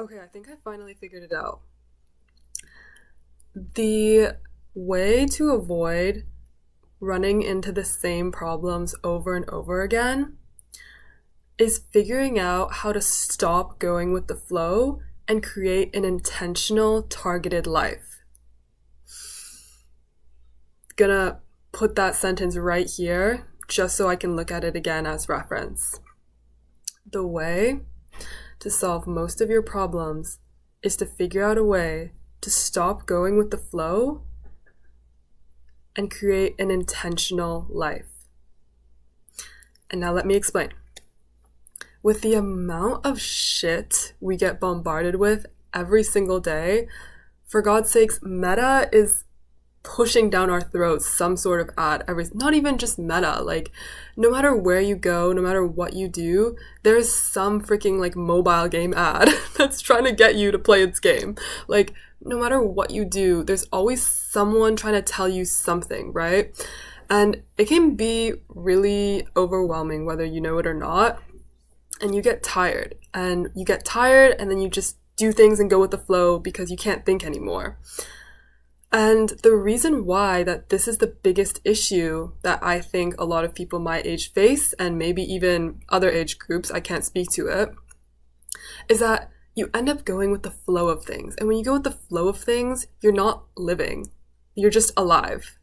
Okay, I think I finally figured it out. The way to avoid running into the same problems over and over again is figuring out how to stop going with the flow and create an intentional, targeted life. Gonna put that sentence right here just so I can look at it again as reference. The way to solve most of your problems is to figure out a way to stop going with the flow and create an intentional life. And now let me explain. With the amount of shit we get bombarded with every single day, for God's sakes, Meta is pushing down our throats some sort of ad not even just Meta, like no matter where you go, no matter what you do, there's some freaking like mobile game ad that's trying to get you to play its game. Like no matter what you do, there's always someone trying to tell you something, right? And it can be really overwhelming whether you know it or not. And you get tired and then you just do things and go with the flow because you can't think anymore. And the reason why that this is the biggest issue that I think a lot of people my age face, and maybe even other age groups, I can't speak to it, is that you end up going with the flow of things. And when you go with the flow of things, you're not living. You're just alive.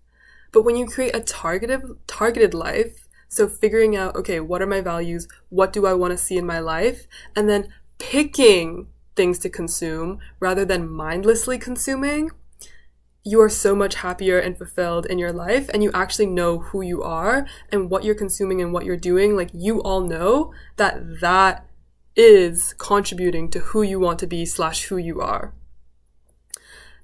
But when you create a targeted life, so figuring out, okay, what are my values? What do I want to see in my life? And then picking things to consume rather than mindlessly consuming, you are so much happier and fulfilled in your life, and you actually know who you are and what you're consuming and what you're doing. Like you all know that is contributing to who you want to be / who you are.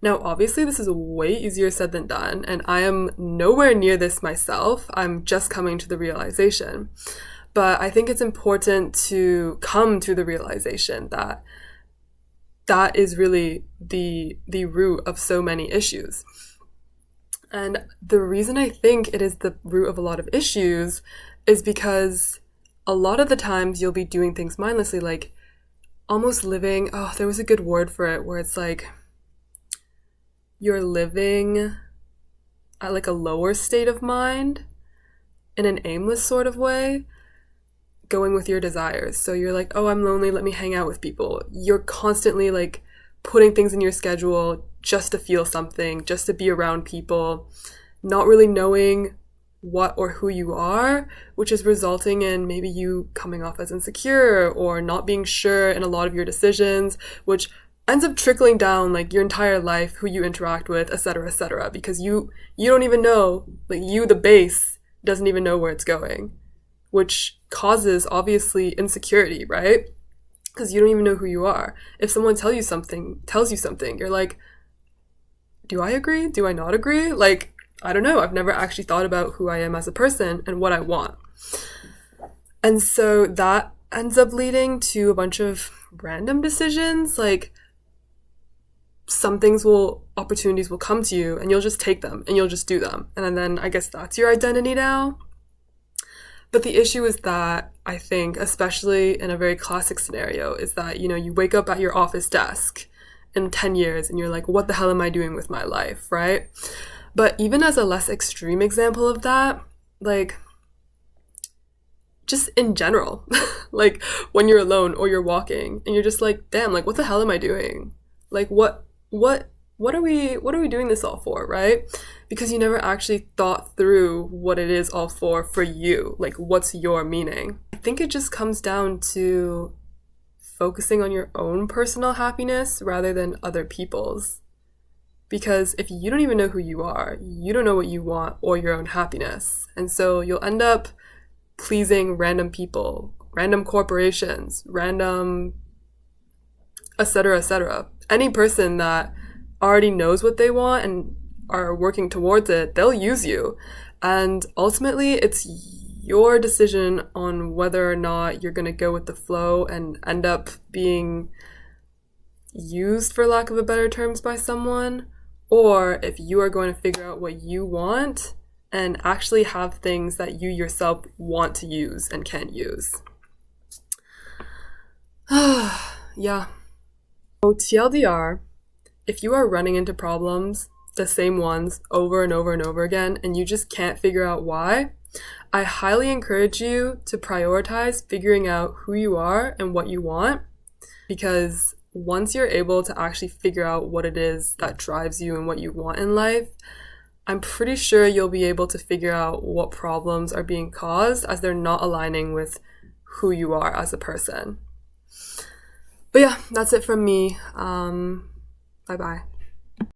Now, obviously, this is way easier said than done, and I am nowhere near this myself. I'm just coming to the realization. But I think it's important to come to the realization that that is really the root of so many issues. And the reason I think it is the root of a lot of issues is because a lot of the times you'll be doing things mindlessly, like almost living, there was a good word for it, where it's like you're living at like a lower state of mind in an aimless sort of way, going with your desires. So you're like, oh, I'm lonely, let me hang out with people. You're constantly like putting things in your schedule just to feel something, just to be around people, not really knowing what or who you are, which is resulting in maybe you coming off as insecure or not being sure in a lot of your decisions, which ends up trickling down like your entire life, who you interact with, etc., because you don't even know, like you, the base, doesn't even know where it's going, which causes obviously insecurity, right? Because you don't even know who you are. If someone tells you something, you're like, do I agree? Do I not agree? Like, I don't know. I've never actually thought about who I am as a person and what I want. And so that ends up leading to a bunch of random decisions. Like opportunities will come to you and you'll just take them and you'll just do them. And then I guess that's your identity now. But the issue is that I think, especially in a very classic scenario, is that, you wake up at your office desk in 10 years and you're like, what the hell am I doing with my life, right? But even as a less extreme example of that, like, just in general, like when you're alone or you're walking and you're just like, damn, like, what the hell am I doing? Like, what are we doing this all for, right? Because you never actually thought through what it is all for you. Like, what's your meaning? I think it just comes down to focusing on your own personal happiness rather than other people's. Because if you don't even know who you are, you don't know what you want or your own happiness. And so you'll end up pleasing random people, random corporations, random etc. Any person that already knows what they want and are working towards it, they'll use you. And ultimately, it's your decision on whether or not you're going to go with the flow and end up being used, for lack of a better terms, by someone, or if you are going to figure out what you want and actually have things that you yourself want to use and can use. Yeah. So TLDR, if you are running into problems, the same ones over and over and over again, and you just can't figure out why, I highly encourage you to prioritize figuring out who you are and what you want, because once you're able to actually figure out what it is that drives you and what you want in life, I'm pretty sure you'll be able to figure out what problems are being caused as they're not aligning with who you are as a person. But yeah, that's it from me. Bye-bye.